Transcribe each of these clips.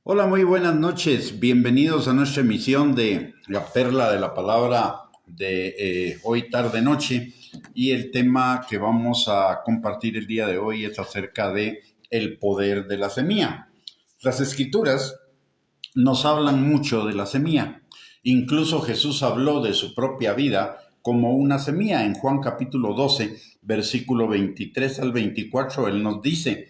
Hola, muy buenas noches. Bienvenidos a nuestra emisión de La Perla de la Palabra de hoy tarde noche. Y el tema que vamos a compartir el día de hoy es acerca de el poder de la semilla. Las escrituras nos hablan mucho de la semilla. Incluso Jesús habló de su propia vida como una semilla. En Juan capítulo 12, versículo 23 al 24, Él nos dice,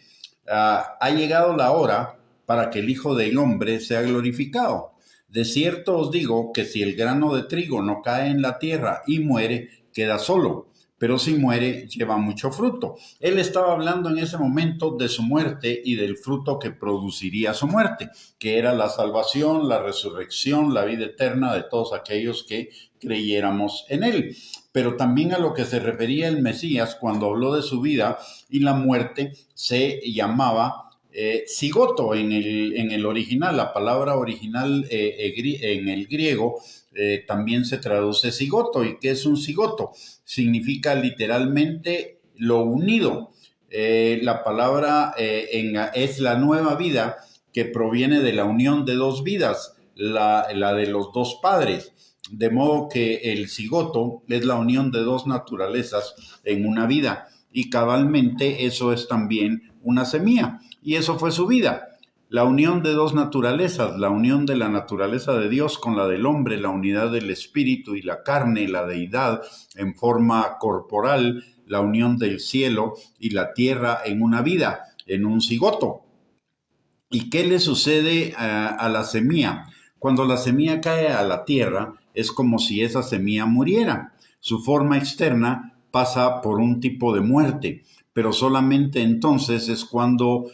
ha llegado la hora para que el Hijo del Hombre sea glorificado. De cierto os digo que si el grano de trigo no cae en la tierra y muere, queda solo, pero si muere, lleva mucho fruto. Él estaba hablando en ese momento de su muerte y del fruto que produciría su muerte, que era la salvación, la resurrección, la vida eterna de todos aquellos que creyéramos en él. Pero también a lo que se refería el Mesías cuando habló de su vida y la muerte se llamaba cigoto en el original. La palabra original en el griego también se traduce cigoto. ¿Y qué es un cigoto? Significa literalmente lo unido. La palabra es la nueva vida que proviene de la unión de dos vidas, la de los dos padres. De modo que el cigoto es la unión de dos naturalezas en una vida. Y cabalmente eso es también una semilla. Y eso fue su vida. La unión de dos naturalezas, la unión de la naturaleza de Dios con la del hombre, la unidad del espíritu y la carne, la deidad en forma corporal, la unión del cielo y la tierra en una vida, en un cigoto. ¿Y qué le sucede a la semilla? Cuando la semilla cae a la tierra, es como si esa semilla muriera. Su forma externa pasa por un tipo de muerte, pero solamente entonces es cuando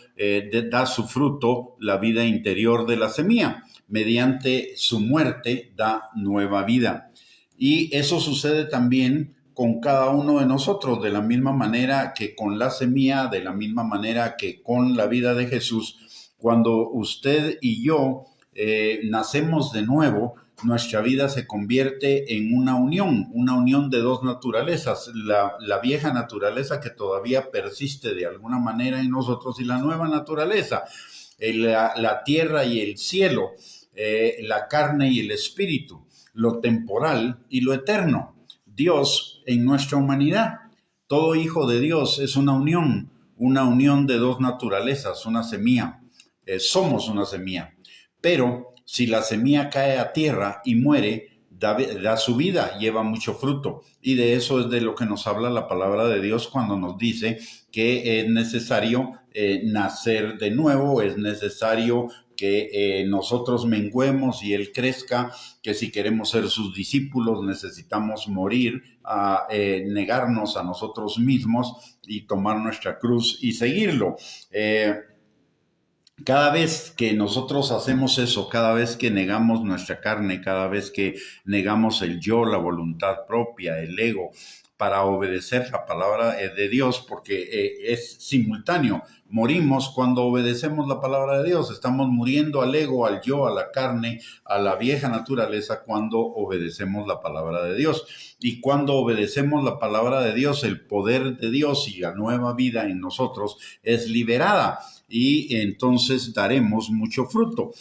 da su fruto la vida interior de la semilla. Mediante su muerte da nueva vida. Y eso sucede también con cada uno de nosotros, de la misma manera que con la semilla, de la misma manera que con la vida de Jesús. Cuando usted y yo nacemos de nuevo, nuestra vida se convierte en una unión de dos naturalezas, la vieja naturaleza que todavía persiste de alguna manera en nosotros y la nueva naturaleza, la tierra y el cielo, la carne y el espíritu, lo temporal y lo eterno. Dios en nuestra humanidad. Todo hijo de Dios es una unión de dos naturalezas, una semilla. Somos una semilla. Pero si la semilla cae a tierra y muere, da su vida, lleva mucho fruto. Y de eso es de lo que nos habla la palabra de Dios cuando nos dice que es necesario nacer de nuevo, es necesario que nosotros menguemos y Él crezca, que si queremos ser sus discípulos necesitamos morir, negarnos a nosotros mismos y tomar nuestra cruz y seguirlo. Cada vez que nosotros hacemos eso, cada vez que negamos nuestra carne, cada vez que negamos el yo, la voluntad propia, el ego, para obedecer la palabra de Dios, porque es simultáneo. Morimos cuando obedecemos la palabra de Dios. Estamos muriendo al ego, al yo, a la carne, a la vieja naturaleza cuando obedecemos la palabra de Dios. Y cuando obedecemos la palabra de Dios, el poder de Dios y la nueva vida en nosotros es liberada y entonces daremos mucho fruto.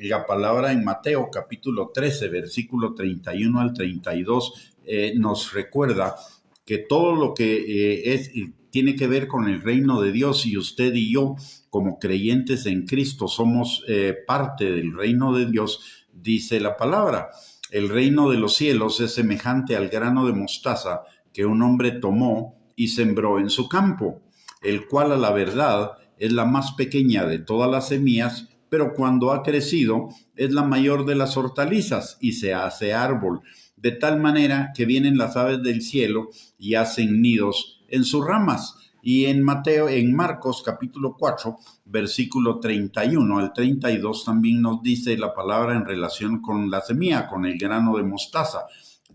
La palabra en Mateo capítulo 13, versículo 31 al 32 nos recuerda que todo lo que tiene que ver con el reino de Dios y usted y yo como creyentes en Cristo somos parte del reino de Dios, dice la palabra. El reino de los cielos es semejante al grano de mostaza que un hombre tomó y sembró en su campo, el cual a la verdad es la más pequeña de todas las semillas, pero cuando ha crecido es la mayor de las hortalizas y se hace árbol, de tal manera que vienen las aves del cielo y hacen nidos en sus ramas. Y en Marcos capítulo 4, versículo 31 al 32 también nos dice la palabra en relación con la semilla, con el grano de mostaza.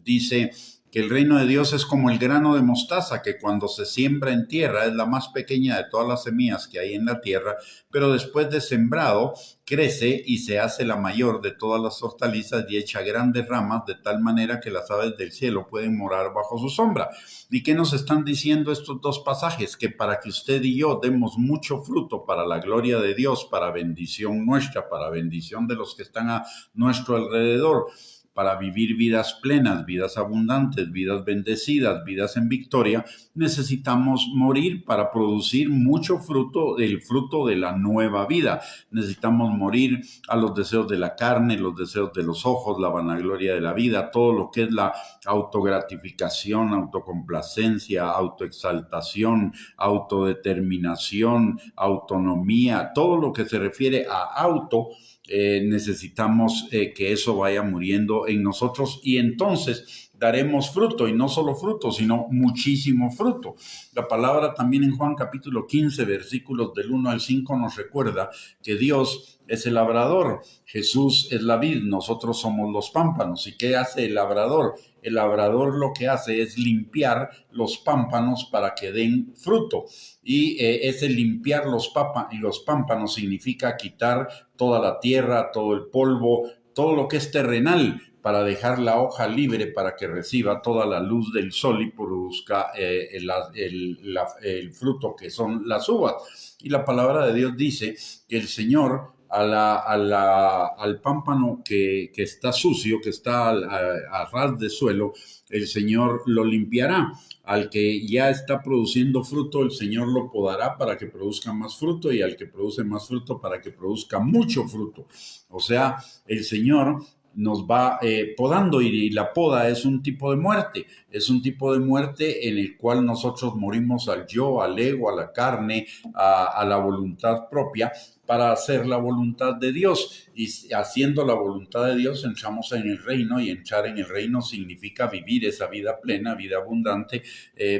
Dice que el reino de Dios es como el grano de mostaza, que cuando se siembra en tierra es la más pequeña de todas las semillas que hay en la tierra, pero después de sembrado crece y se hace la mayor de todas las hortalizas y echa grandes ramas de tal manera que las aves del cielo pueden morar bajo su sombra. ¿Y qué nos están diciendo estos dos pasajes? Que para que usted y yo demos mucho fruto para la gloria de Dios, para bendición nuestra, para bendición de los que están a nuestro alrededor, para vivir vidas plenas, vidas abundantes, vidas bendecidas, vidas en victoria, necesitamos morir para producir mucho fruto, el fruto de la nueva vida. Necesitamos morir a los deseos de la carne, los deseos de los ojos, la vanagloria de la vida, todo lo que es la autogratificación, autocomplacencia, autoexaltación, autodeterminación, autonomía, todo lo que se refiere a auto. Necesitamos que eso vaya muriendo en nosotros y entonces daremos fruto, y no solo fruto, sino muchísimo fruto. La palabra también en Juan capítulo 15, versículos del 1 al 5 nos recuerda que Dios es el labrador, Jesús es la vid, nosotros somos los pámpanos. ¿Y qué hace el labrador? El labrador lo que hace es limpiar los pámpanos para que den fruto. Y ese limpiar los pámpanos significa quitar toda la tierra, todo el polvo, todo lo que es terrenal, para dejar la hoja libre para que reciba toda la luz del sol y produzca el fruto que son las uvas. Y la palabra de Dios dice que el Señor al pámpano que está sucio, que está a ras de suelo, el Señor lo limpiará. Al que ya está produciendo fruto, el Señor lo podará para que produzca más fruto, y al que produce más fruto para que produzca mucho fruto. O sea, el Señor nos va podando, y la poda es un tipo de muerte, en el cual nosotros morimos al yo, al ego, a la carne, a la voluntad propia, para hacer la voluntad de Dios. Y haciendo la voluntad de Dios entramos en el reino, y entrar en el reino significa vivir esa vida plena, vida abundante,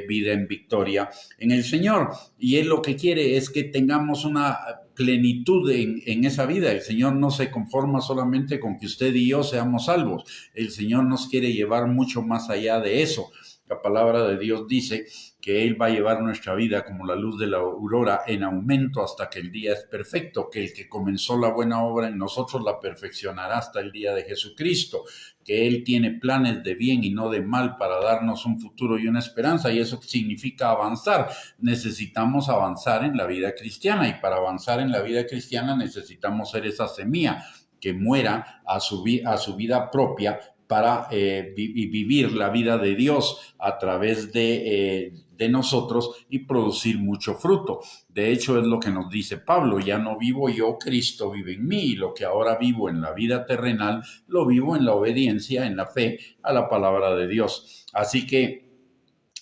vida en victoria en el Señor. Y Él lo que quiere es que tengamos una plenitud en esa vida. El Señor no se conforma solamente con que usted y yo seamos salvos. El Señor nos quiere llevar mucho más allá de eso. La palabra de Dios dice que Él va a llevar nuestra vida como la luz de la aurora en aumento hasta que el día es perfecto, que el que comenzó la buena obra en nosotros la perfeccionará hasta el día de Jesucristo, que Él tiene planes de bien y no de mal para darnos un futuro y una esperanza, y eso significa avanzar. Necesitamos avanzar en la vida cristiana, y para avanzar en la vida cristiana necesitamos ser esa semilla que muera a su vida propia para vivir la vida de Dios a través de nosotros y producir mucho fruto. De hecho, es lo que nos dice Pablo: ya no vivo yo, Cristo vive en mí, y lo que ahora vivo en la vida terrenal, lo vivo en la obediencia, en la fe a la palabra de Dios. Así que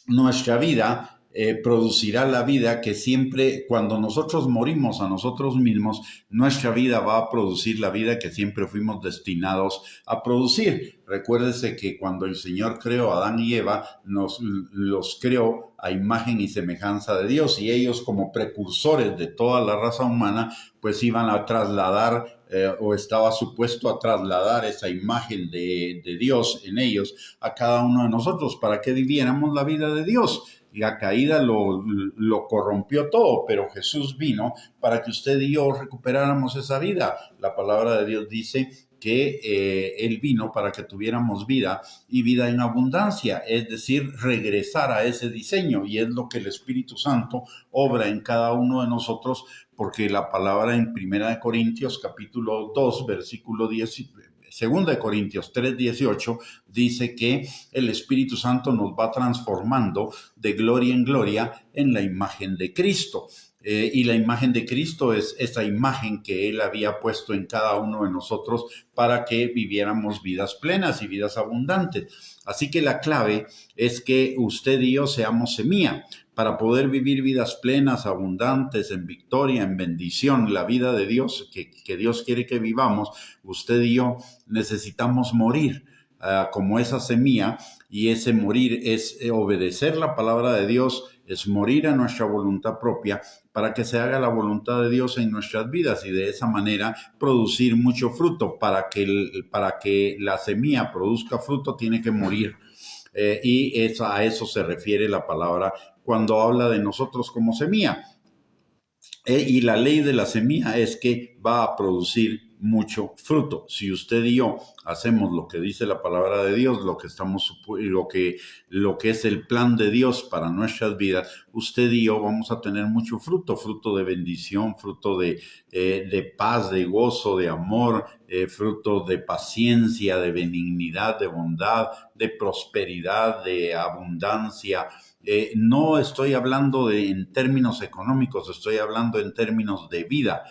nuestra vida producirá la vida que siempre, cuando nosotros morimos a nosotros mismos, nuestra vida va a producir la vida que siempre fuimos destinados a producir. Recuérdese que cuando el Señor creó a Adán y Eva, los creó a imagen y semejanza de Dios, y ellos, como precursores de toda la raza humana, pues iban a trasladar o estaba supuesto a trasladar esa imagen de Dios en ellos a cada uno de nosotros para que viviéramos la vida de Dios. La caída lo corrompió todo, pero Jesús vino para que usted y yo recuperáramos esa vida. La palabra de Dios dice que Él vino para que tuviéramos vida, y vida en abundancia, es decir, regresar a ese diseño, y es lo que el Espíritu Santo obra en cada uno de nosotros, porque la palabra en 1 Corintios capítulo 2, versículo 10, 2 Corintios 3:18 dice que el Espíritu Santo nos va transformando de gloria en gloria en la imagen de Cristo. Y la imagen de Cristo es esa imagen que Él había puesto en cada uno de nosotros para que viviéramos vidas plenas y vidas abundantes. Así que la clave es que usted y yo seamos semilla para poder vivir vidas plenas, abundantes, en victoria, en bendición, la vida de Dios que Dios quiere que vivamos. Usted y yo necesitamos morir como esa semilla, y ese morir es obedecer la palabra de Dios, es morir a nuestra voluntad propia para que se haga la voluntad de Dios en nuestras vidas, y de esa manera producir mucho fruto. Para que la semilla produzca fruto tiene que morir. a eso se refiere la palabra cuando habla de nosotros como semilla. Y la ley de la semilla es que va a producir mucho fruto. Si usted y yo hacemos lo que dice la palabra de Dios, lo que es el plan de Dios para nuestras vidas, usted y yo vamos a tener mucho fruto, fruto de bendición, fruto de paz, de gozo, de amor, fruto de paciencia, de benignidad, de bondad, de prosperidad, de abundancia. No estoy hablando en términos económicos, estoy hablando en términos de vida.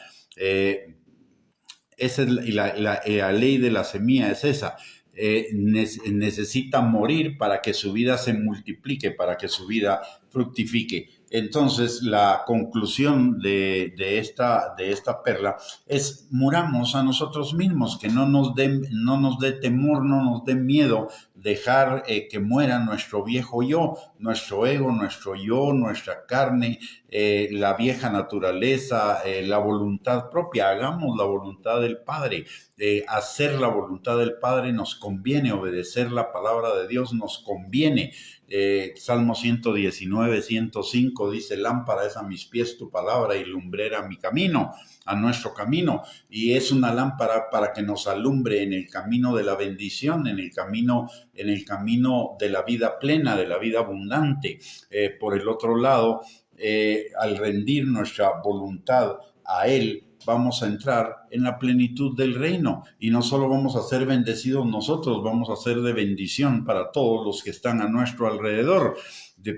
Esa es la ley de la semilla, es esa. Necesita morir para que su vida se multiplique, para que su vida fructifique. Entonces, la conclusión de esta perla es: muramos a nosotros mismos, que no nos dé temor, no nos dé miedo dejar que muera nuestro viejo yo, nuestro ego, nuestro yo, nuestra carne, la vieja naturaleza, la voluntad propia. Hagamos la voluntad del Padre. Hacer la voluntad del Padre nos conviene, obedecer la palabra de Dios nos conviene. Salmo 119, 105 dice: lámpara es a mis pies tu palabra y lumbrera a mi camino, a nuestro camino. Y es una lámpara para que nos alumbre en el camino de la bendición, en el camino de la vida plena, de la vida abundante. Por el otro lado, al rendir nuestra voluntad a Él, vamos a entrar en la plenitud del reino, y no solo vamos a ser bendecidos nosotros, vamos a ser de bendición para todos los que están a nuestro alrededor.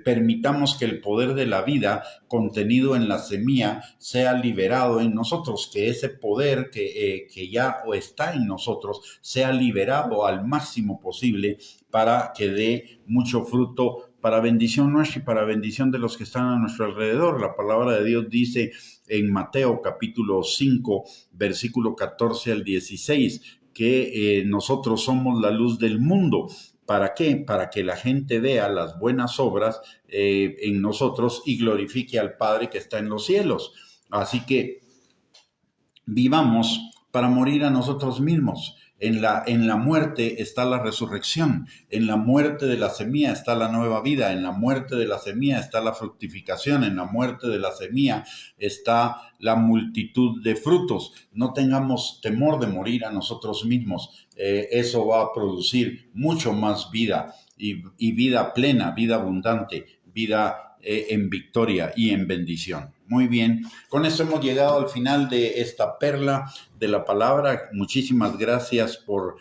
Permitamos que el poder de la vida contenido en la semilla sea liberado en nosotros, que ese poder que ya está en nosotros sea liberado al máximo posible para que dé mucho fruto para bendición nuestra y para bendición de los que están a nuestro alrededor. La palabra de Dios dice en Mateo capítulo 5, versículo 14 al 16, que nosotros somos la luz del mundo. ¿Para qué? Para que la gente vea las buenas obras en nosotros y glorifique al Padre que está en los cielos. Así que vivamos para morir a nosotros mismos. En la muerte está la resurrección, en la muerte de la semilla está la nueva vida, en la muerte de la semilla está la fructificación, en la muerte de la semilla está la multitud de frutos. No tengamos temor de morir a nosotros mismos. Eso va a producir mucho más vida y vida plena, vida abundante, vida en victoria y en bendición. Muy bien, con eso hemos llegado al final de esta perla de la palabra. Muchísimas gracias por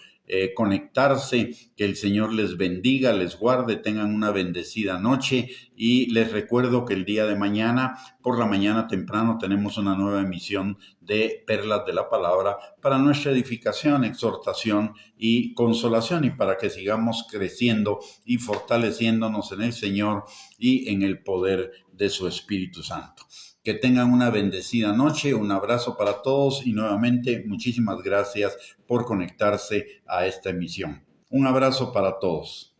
conectarse. Que el Señor les bendiga, les guarde, tengan una bendecida noche, y les recuerdo que el día de mañana, por la mañana temprano, tenemos una nueva emisión de Perlas de la Palabra para nuestra edificación, exhortación y consolación, y para que sigamos creciendo y fortaleciéndonos en el Señor y en el poder de su Espíritu Santo. Que tengan una bendecida noche, un abrazo para todos y nuevamente muchísimas gracias por conectarse a esta emisión. Un abrazo para todos.